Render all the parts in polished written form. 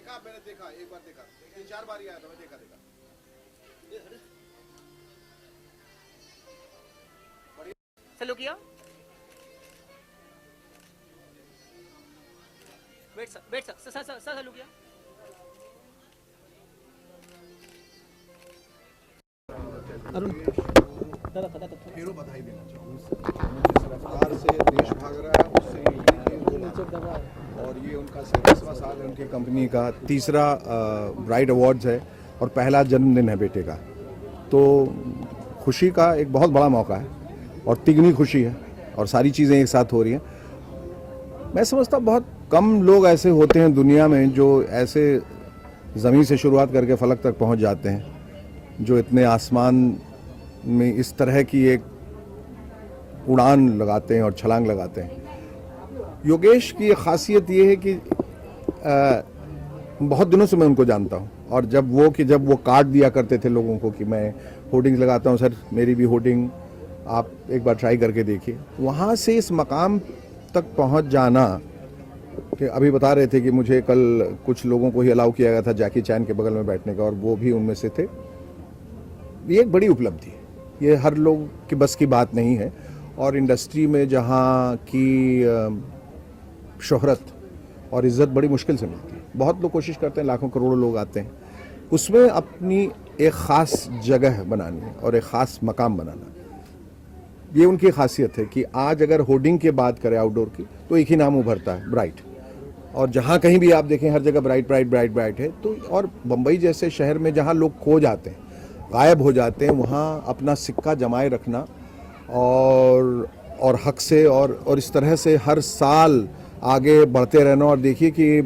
देखा, मैंने देखा, एक बार देखा, 3-4 बार ही आया था, मैं देखा। चलो किया वेट सर चालू किया अरुण ढेरों बधाई देना चाहूँगा। जिस रफ्तार से देश भाग रहा है उससे ये और ये उनका 37वां साल है उनकी कंपनी का, तीसरा ब्राइट अवार्ड्स है और पहला जन्मदिन है बेटे का। तो खुशी का एक बहुत बड़ा मौका है और तिगनी खुशी है और सारी चीज़ें एक साथ हो रही हैं। मैं समझता बहुत कम लोग ऐसे होते हैं दुनिया में जो ऐसे ज़मीन से शुरुआत करके फलक तक पहुंच जाते हैं, जो इतने आसमान में इस तरह की एक उड़ान लगाते हैं और छलांग लगाते हैं। योगेश की एक खासियत ये है कि बहुत दिनों से मैं उनको जानता हूँ और जब वो कार्ड दिया करते थे लोगों को कि मैं होर्डिंग्स लगाता हूँ, सर मेरी भी होर्डिंग आप एक बार ट्राई करके देखिए, वहाँ से इस मकाम तक पहुँच जाना कि अभी बता रहे थे कि मुझे कल कुछ लोगों को ही अलाउ किया गया था जैकी चैन के बगल में बैठने का और वो भी उनमें से थे। ये एक बड़ी उपलब्धि है, ये हर लोग की बस की बात नहीं है और इंडस्ट्री में जहाँ की शोहरत और इज़्ज़त बड़ी मुश्किल से मिलती है। बहुत लोग कोशिश करते हैं, लाखों करोड़ों लोग आते हैं, उसमें अपनी एक ख़ास जगह बनानी और एक ख़ास मकाम बनाना, ये उनकी खासियत है कि आज अगर होर्डिंग की बात करें आउटडोर की तो एक ही नाम उभरता है, ब्राइट। और जहाँ कहीं भी आप देखें हर जगह ब्राइट ब्राइट ब्राइट ब्राइट है। तो और बम्बई जैसे शहर में जहाँ लोग खो जाते हैं, गायब हो जाते हैं, वहाँ अपना सिक्का जमाए रखना और हक से और इस तरह से हर साल आगे बढ़ते रहना। और देखिए कि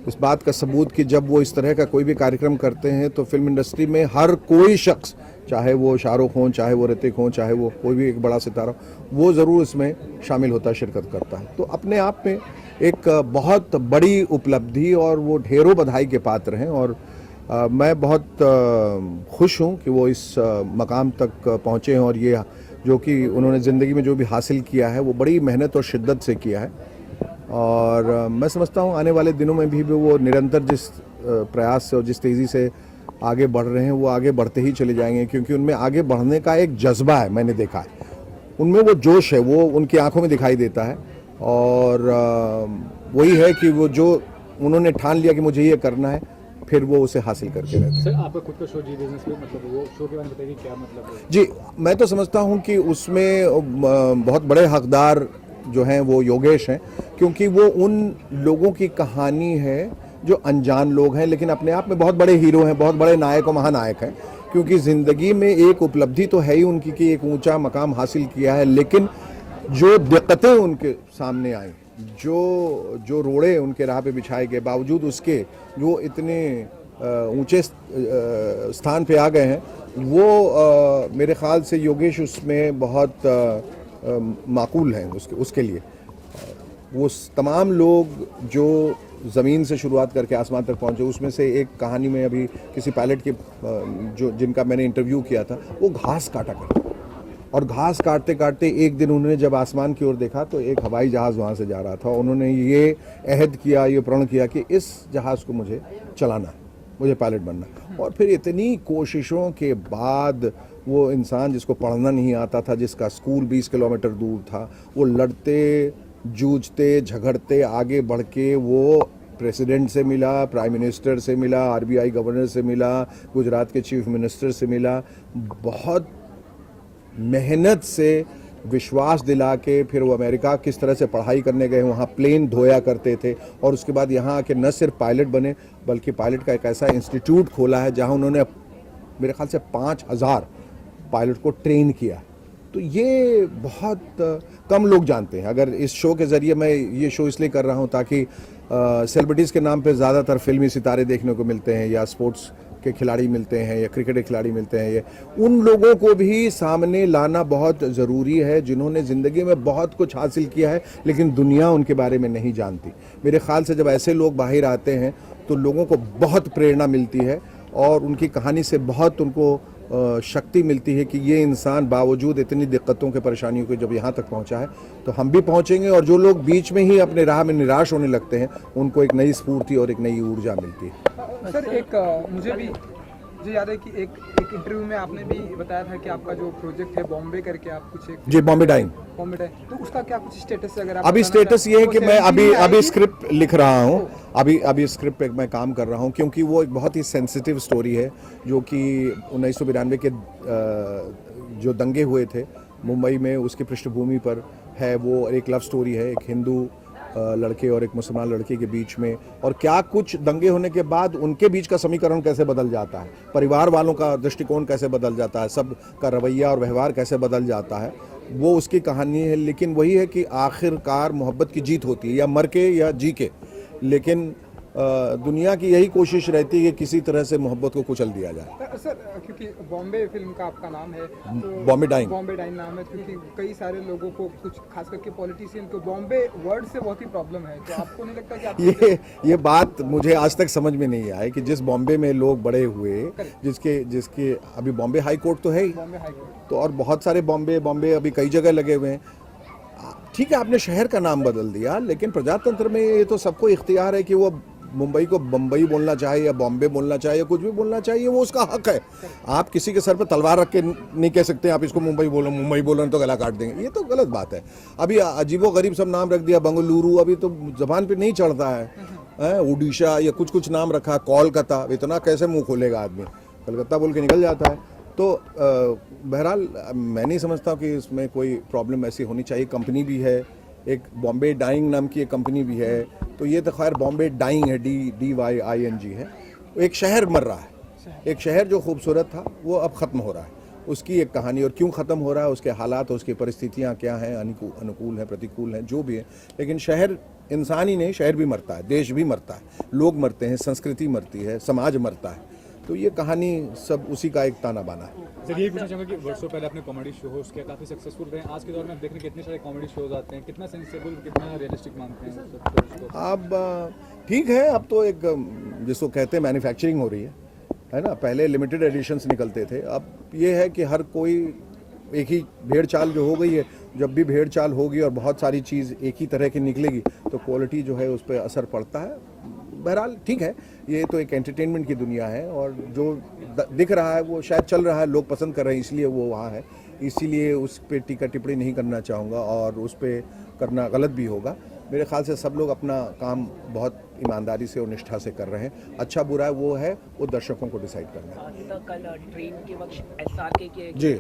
इस बात का सबूत कि जब वो इस तरह का कोई भी कार्यक्रम करते हैं तो फिल्म इंडस्ट्री में हर कोई शख्स, चाहे वो शाहरुख हों, चाहे वो ऋतिक हों, चाहे वो कोई भी एक बड़ा सितारा, वो ज़रूर इसमें शामिल होता है, शिरकत करता है। तो अपने आप में एक बहुत बड़ी उपलब्धि और वो ढेरों बधाई के पात्र हैं और मैं बहुत खुश हूँ कि वो इस मकाम तक पहुँचे हैं और ये जो कि उन्होंने ज़िंदगी में जो भी हासिल किया है वो बड़ी मेहनत और शिद्दत से किया है। और मैं समझता हूँ आने वाले दिनों में भी वो निरंतर जिस प्रयास से और जिस तेज़ी से आगे बढ़ रहे हैं वो आगे बढ़ते ही चले जाएंगे, क्योंकि उनमें आगे बढ़ने का एक जज्बा है, मैंने देखा है उनमें वो जोश है, वो उनकी आंखों में दिखाई देता है। और वही है कि वो जो उन्होंने ठान लिया कि मुझे ये करना है, फिर वो उसे हासिल करके रहते हैं। सर आपका खुद का शो जी बिजनेस में, मतलब वो शो के बारे में बताइए क्या मतलब है? जी, मैं तो समझता हूँ कि उसमें बहुत बड़े हकदार जो हैं वो योगेश हैं, क्योंकि वो उन लोगों की कहानी है जो अनजान लोग हैं लेकिन अपने आप में बहुत बड़े हीरो हैं, बहुत बड़े नायक और महानायक हैं। क्योंकि ज़िंदगी में एक उपलब्धि तो है ही उनकी कि एक ऊंचा मकाम हासिल किया है, लेकिन जो दिक्कतें उनके सामने आई, जो रोड़े उनके राह पे बिछाए गए, बावजूद उसके जो इतने ऊंचे स्थान पे आ गए हैं, वो मेरे ख्याल से योगेश उसमें बहुत माकूल हैं उसके लिए। वो तमाम लोग जो ज़मीन से शुरुआत करके आसमान तक पहुंचे, उसमें से एक कहानी में अभी किसी पायलट की जिनका मैंने इंटरव्यू किया था, वो घास काटा करते और घास काटते काटते एक दिन उन्होंने जब आसमान की ओर देखा तो एक हवाई जहाज़ वहाँ से जा रहा था। उन्होंने ये अहद किया, ये प्रण किया कि इस जहाज़ को मुझे चलाना है, मुझे पायलट बनना है। और फिर इतनी कोशिशों के बाद वो इंसान जिसको पढ़ना नहीं आता था, जिसका स्कूल 20 किलोमीटर दूर था, वो लड़ते जूझते झगड़ते आगे बढ़ के वो प्रेसिडेंट से मिला, प्राइम मिनिस्टर से मिला, आरबीआई गवर्नर से मिला, गुजरात के चीफ मिनिस्टर से मिला, बहुत मेहनत से विश्वास दिला के फिर वो अमेरिका किस तरह से पढ़ाई करने गए, वहाँ प्लेन धोया करते थे और उसके बाद यहाँ आके न सिर्फ पायलट बने बल्कि पायलट का एक ऐसा इंस्टीट्यूट खोला है जहाँ उन्होंने मेरे ख्याल से 5000 पायलट को ट्रेन किया। तो ये बहुत कम लोग जानते हैं। अगर इस शो के ज़रिए, मैं ये शो इसलिए कर रहा हूँ ताकि सेलिब्रिटीज़ के नाम पे ज़्यादातर फिल्मी सितारे देखने को मिलते हैं या स्पोर्ट्स के खिलाड़ी मिलते हैं या क्रिकेट के खिलाड़ी मिलते हैं, ये उन लोगों को भी सामने लाना बहुत ज़रूरी है जिन्होंने ज़िंदगी में बहुत कुछ हासिल किया है लेकिन दुनिया उनके बारे में नहीं जानती। मेरे ख्याल से जब ऐसे लोग बाहर आते हैं तो लोगों को बहुत प्रेरणा मिलती है और उनकी कहानी से बहुत उनको शक्ति मिलती है कि ये इंसान बावजूद इतनी दिक्कतों के परेशानियों के जब यहाँ तक पहुँचा है तो हम भी पहुँचेंगे। और जो लोग बीच में ही अपने राह में निराश होने लगते हैं उनको एक नई स्फूर्ति और एक नई ऊर्जा मिलती है। सर एक मुझे याद है कि एक इंटरव्यू में आपने भी बताया था कि आपका जो प्रोजेक्ट है बॉम्बे करके आप कुछ एक जी, बॉम्बे डाइंग, तो उसका क्या कुछ स्टेटस है? अगर आप अभी बताना स्टेटस चाहें, ये है तो कि मैं 17 में अभी आएगी? स्क्रिप्ट लिख रहा हूँ। अभी स्क्रिप्ट पे मैं काम कर रहा हूँ क्योंकि वो एक बहुत ही सेंसिटिव स्टोरी है जो कि 1992 के जो दंगे हुए थे मुंबई में उसकी पृष्ठभूमि पर है। वो एक लव स्टोरी है, एक हिंदू लड़के और एक मुसलमान लड़के के बीच में, और क्या कुछ दंगे होने के बाद उनके बीच का समीकरण कैसे बदल जाता है, परिवार वालों का दृष्टिकोण कैसे बदल जाता है, सब का रवैया और व्यवहार कैसे बदल जाता है, वो उसकी कहानी है। लेकिन वही है कि आखिरकार मोहब्बत की जीत होती है, या मर के या जी के। लेकिन दुनिया की यही कोशिश रहती है कि किसी तरह से मोहब्बत को कुचल दिया जाए। सर क्योंकि बॉम्बे फिल्म का आपका नाम है तो बॉम्बे डाइंग नाम है, क्योंकि कई सारे लोगों को, कुछ खास करके पॉलिटिशियन को बॉम्बे वर्ड से बहुत ही प्रॉब्लम है, तो आपको नहीं लगता कि आप ये बात मुझे आज तक समझ में नहीं आई कि जिस बॉम्बे में लोग बड़े हुए, जिसके अभी बॉम्बे हाई कोर्ट तो है ही, बॉम्बे हाई कोर्ट तो और बहुत सारे बॉम्बे अभी कई जगह लगे हुए हैं। ठीक है, आपने शहर का नाम बदल दिया, लेकिन प्रजातंत्र में ये तो सबको इख्तियार है कि वो मुंबई को बम्बई बोलना चाहे या बॉम्बे बोलना चाहे या कुछ भी बोलना चाहिए, वो उसका हक है। आप किसी के सर पर तलवार रख के नहीं कह सकते आप इसको मुंबई बोलो तो गला काट देंगे, ये तो गलत बात है। अभी अजीबो गरीब सब नाम रख दिया, बंगलुरु अभी तो जबान पे नहीं चढ़ता है, उड़ीसा या कुछ नाम रखा, कोलकाता, इतना कैसे मुंह खोलेगा आदमी, कलकत्ता बोल के निकल जाता है। तो बहरहाल मैं नहीं समझता कि इसमें कोई प्रॉब्लम ऐसी होनी चाहिए। कंपनी भी है, एक बॉम्बे डाइंग नाम की एक कंपनी भी है, तो ये तो खैर बॉम्बे डाइंग है, DYING है। एक शहर मर रहा है, एक शहर जो खूबसूरत था वो अब ख़त्म हो रहा है, उसकी एक कहानी। और क्यों ख़त्म हो रहा है, उसके हालात, उसकी परिस्थितियाँ क्या हैं, अनुकूल हैं, प्रतिकूल हैं, जो भी है। लेकिन शहर इंसान ही नहीं, शहर भी मरता है, देश भी मरता है, लोग मरते हैं, संस्कृति मरती है, समाज मरता है। तो ये कहानी सब उसी का एक ताना बाना है। सर ये पूछना चाहूँगा कि वर्षों पहले आपने कॉमेडी शो होस्ट किया, काफ़ी सक्सेसफुल रहे। आज के दौर में आप देख रहे हैं कितने सारे कॉमेडी शोज आते हैं, कितना सेंसेबल, कितना रियलिस्टिक मानते हैं उसको? अब ठीक है, अब तो एक जिसको कहते हैं मैन्युफैक्चरिंग हो रही है ना। पहले लिमिटेड एडिशंस निकलते थे, अब ये है कि हर कोई एक ही भेड़ चाल जो हो गई है। जब भी भेड़ चाल होगी और बहुत सारी चीज़ एक ही तरह की निकलेगी तो क्वालिटी जो है उस पर असर पड़ता है। बहरहाल ठीक है, ये तो एक एंटरटेनमेंट की दुनिया है और जो दिख रहा है वो शायद चल रहा है, लोग पसंद कर रहे हैं, इसलिए वो वहाँ है। इसीलिए उस पर टीका टिप्पणी नहीं करना चाहूँगा और उस पर करना गलत भी होगा। मेरे ख्याल से सब लोग अपना काम बहुत ईमानदारी से और निष्ठा से कर रहे हैं। अच्छा बुरा है वो दर्शकों को डिसाइड करना है। कल ट्रेन के वक्त SRK के जी,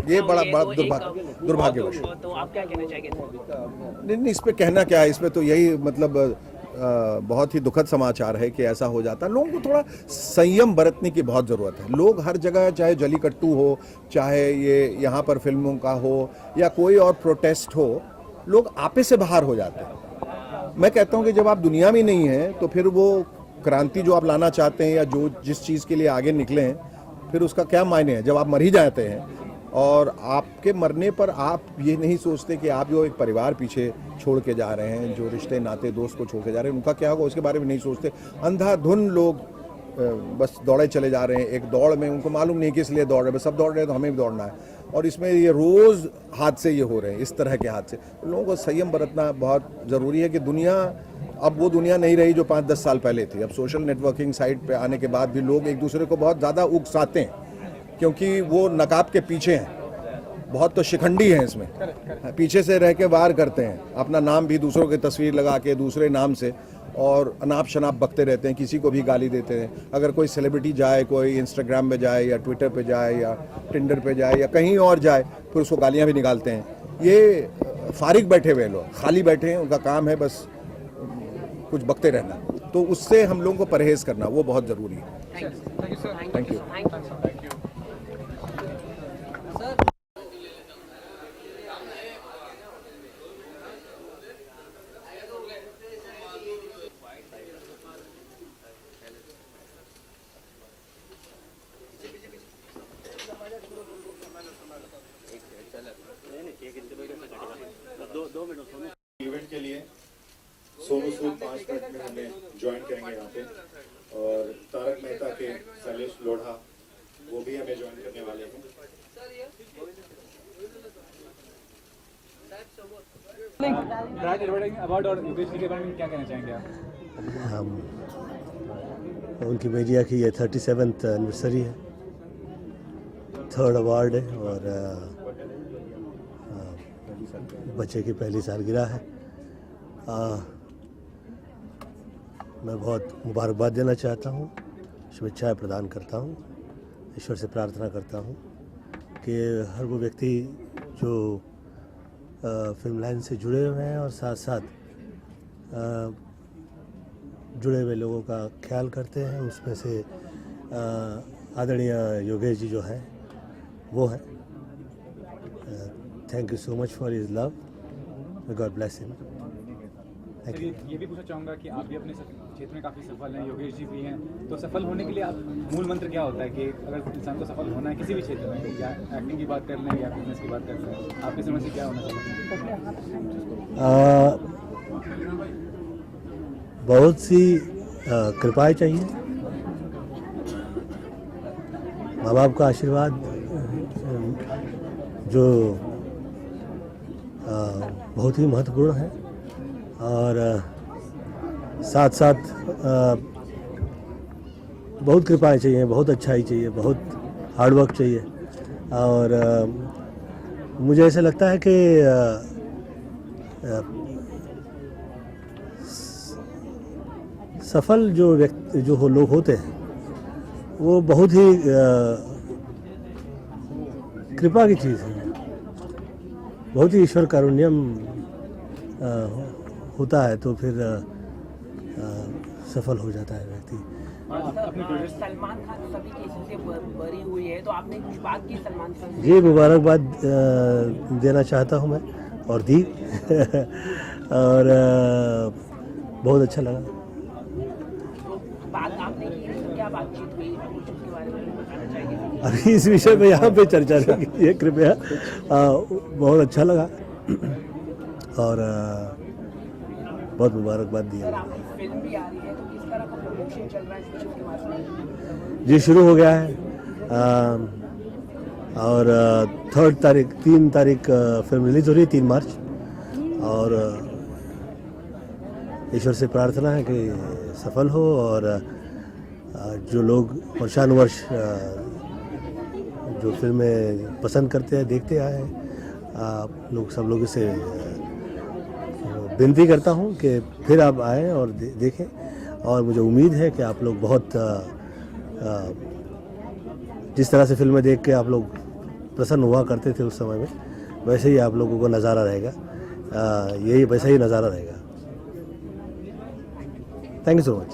ये बड़ा दुर्भाग्यवश। तो आप क्या कहना चाहेंगे? नहीं, इस पे कहना क्या है, इस पे तो यही मतलब बहुत ही दुखद समाचार है कि ऐसा हो जाता है। लोगों को थोड़ा संयम बरतने की बहुत ज़रूरत है। लोग हर जगह, चाहे जलीकट्टू हो, चाहे ये यहाँ पर फिल्मों का हो या कोई और प्रोटेस्ट हो, लोग आपे से बाहर हो जाते हैं। मैं कहता हूँ कि जब आप दुनिया में नहीं हैं तो फिर वो क्रांति जो आप लाना चाहते हैं या जो जिस चीज़ के लिए आगे निकले हैं, फिर उसका क्या मायने है जब आप मर ही जाते हैं। और आपके मरने पर आप ये नहीं सोचते कि आप जो एक परिवार पीछे छोड़ के जा रहे हैं, जो रिश्ते नाते दोस्त को छोड़ के जा रहे हैं, उनका क्या होगा उसके बारे में नहीं सोचते। अंधाधुन लोग बस दौड़े चले जा रहे हैं एक दौड़ में, उनको मालूम नहीं किस लिए दौड़ रहे हैं, बस सब दौड़ रहे हैं तो हमें भी दौड़ना है। और इसमें ये रोज़ हादसे ये हो रहे हैं, इस तरह के हादसे। लोगों को संयम बरतना बहुत ज़रूरी है कि दुनिया अब वो दुनिया नहीं रही जो 5-10 साल पहले थी। अब सोशल नेटवर्किंग साइट पे आने के बाद भी लोग एक दूसरे को बहुत ज़्यादा उकसाते हैं क्योंकि वो नकाब के पीछे हैं, बहुत तो शिखंडी हैं इसमें, पीछे से रह के वार करते हैं, अपना नाम भी दूसरों की तस्वीर लगा के दूसरे नाम से, और अनाप शनाप बकते रहते हैं, किसी को भी गाली देते हैं। अगर कोई सेलिब्रिटी जाए, कोई इंस्टाग्राम पे जाए या ट्विटर पे जाए या टिंडर पे जाए या कहीं और जाए, फिर उसको गालियाँ भी निकालते हैं। ये फारिग बैठे हुए लोग, खाली बैठे हैं, उनका काम है बस कुछ बकते रहना। तो उससे हम लोगों को परहेज़ करना वो बहुत ज़रूरी है। Thank you. इवेंट के लिए सोनू सूद 5 मिनट में हमें ज्वाइन करेंगे यहाँ पे, और तारक मेहता के शैलेश लोढ़ा वो भी हमें ज्वाइन एडवर्टाइजिंग अवार्ड और योगेश जी के बारे में क्या कहना चाहेंगे आप? हम उनकी मीडिया की ये 37th एनिवर्सरी है, 3rd अवार्ड है और बच्चे की पहली सालगिरह है। मैं बहुत मुबारकबाद देना चाहता हूँ, शुभेच्छाएं प्रदान करता हूँ, ईश्वर से प्रार्थना करता हूँ कि हर वो व्यक्ति जो फिल्म लाइन से जुड़े हुए हैं और साथ साथ जुड़े हुए लोगों का ख्याल करते हैं, उसमें से आदरणीय योगेश जी जो हैं वो हैं। Thank you so much for his love, God bless him. Thank you. ये भी पूछना चाहूँगा कि आप भी अपने क्षेत्र में काफ़ी सफल हैं, योगेश जी भी हैं, तो सफल होने के लिए आप मूल मंत्र क्या होता है कि अगर इंसान को सफल होना है किसी भी क्षेत्र में, या एक्टिंग की बात कर लें या बिजनेस की बात कर लें, आपकी समझ से क्या होना चाहिए? बहुत सी कृपाएं चाहिए, माँ बाप का आशीर्वाद जो बहुत ही महत्वपूर्ण है, और साथ साथ बहुत कृपाएं चाहिए, बहुत अच्छाई चाहिए, बहुत हार्डवर्क चाहिए। और मुझे ऐसा लगता है कि सफल जो व्यक्ति जो लोग होते हैं वो बहुत ही कृपा की चीज़ है, बहुत ही ईश्वर कारुण्यम होता है, तो फिर सफल हो जाता है व्यक्ति। सलमान खान सभी केसेस से बरी हुई है, तो आपने कुछ बात की सलमान खान से? जी, मुबारकबाद देना चाहता हूँ मैं, और दी और बहुत अच्छा लगा। बात आपने की, क्या बातचीत हुई उसके बारे में बताना चाहिए? अभी इस विषय में यहाँ पे चर्चा नहीं कीजिए कृपया। बहुत अच्छा लगा और बहुत मुबारकबाद दी। सर, आपकी फिल्म भी आ रही है, तो किस तरह का प्रमोशन चल रहा है इसके बारे में? जी, शुरू हो गया है और 3 तारीख फिल्म रिलीज हो रही है, 3 मार्च। और ईश्वर से प्रार्थना है कि सफल हो, और जो लोग वर्षानुवर्ष जो फिल्में पसंद करते हैं, देखते आए हैं, आप लोग सब लोगों से विनती करता हूं कि फिर आप आएँ और देखें। और मुझे उम्मीद है कि आप लोग बहुत जिस तरह से फिल्में देख के आप लोग प्रसन्न हुआ करते थे उस समय में, वैसे ही आप लोगों को नज़ारा रहेगा, यही वैसा ही नज़ारा रहेगा। Thank you so much.